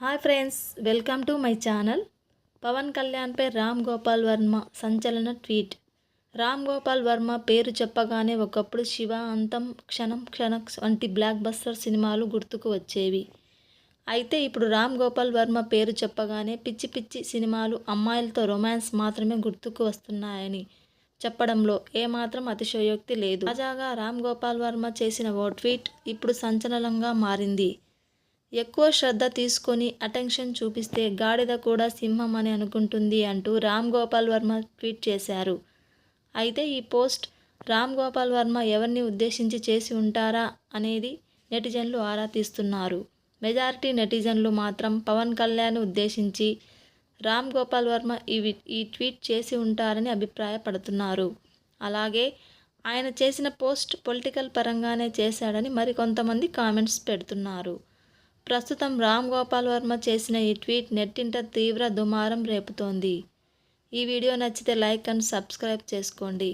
Hi friends, welcome to my channel. Pavan కళ్యాణ్పై రామ్ గోపాల్ వర్మ సంచలన tweet. Ram Gopal Varma పేరు చెప్పగానే ఒకప్పుడు శివ, అంతం, క్షణం క్షణం వంటి బ్లాక్ బస్టర్ సినిమాలు గుర్తుకు వచ్చేవి. అయితే ఇప్పుడు రామ్ గోపాల్ వర్మ పేరు చెప్పగానే పిచ్చి పిచ్చి సినిమాలు, అమ్మాయిలతో రొమాన్స్ మాత్రమే గుర్తుకు వస్తున్నాయని చెప్పడంలో ఏమాత్రం అతిశయోక్తి లేదు. తాజాగా రామ్ గోపాల్ వర్మ చేసిన ఓ ట్వీట్ ఇప్పుడు సంచలనంగా మారింది. ఎక్కువ శ్రద్ధ తీసుకొని అటెన్షన్ చూపిస్తే గాడిద కూడా సింహం అని అనుకుంటుంది అంటూ రామ్ గోపాల్ వర్మ ట్వీట్ చేశారు. అయితే ఈ పోస్ట్ రామ్ గోపాల్ వర్మ ఎవరిని ఉద్దేశించి చేసి ఉంటారా అనేది నెటిజన్లు ఆరా తీస్తున్నారు. మెజారిటీ నెటిజన్లు మాత్రం పవన్ కళ్యాణ్ ఉద్దేశించి రామ్ గోపాల్ వర్మ ఈ ట్వీట్ చేసి ఉంటారని అభిప్రాయపడుతున్నారు. అలాగే ఆయన చేసిన పోస్ట్ పొలిటికల్ పరంగానే చేశాడని మరికొంతమంది కామెంట్స్ పెడుతున్నారు. ప్రస్తుతం రామ్ గోపాల్ వర్మ చేసిన ఈ ట్వీట్ నెట్టింట తీవ్ర దుమారం రేపుతోంది. ఈ వీడియో నచ్చితే లైక్ అండ్ సబ్స్క్రైబ్ చేసుకోండి.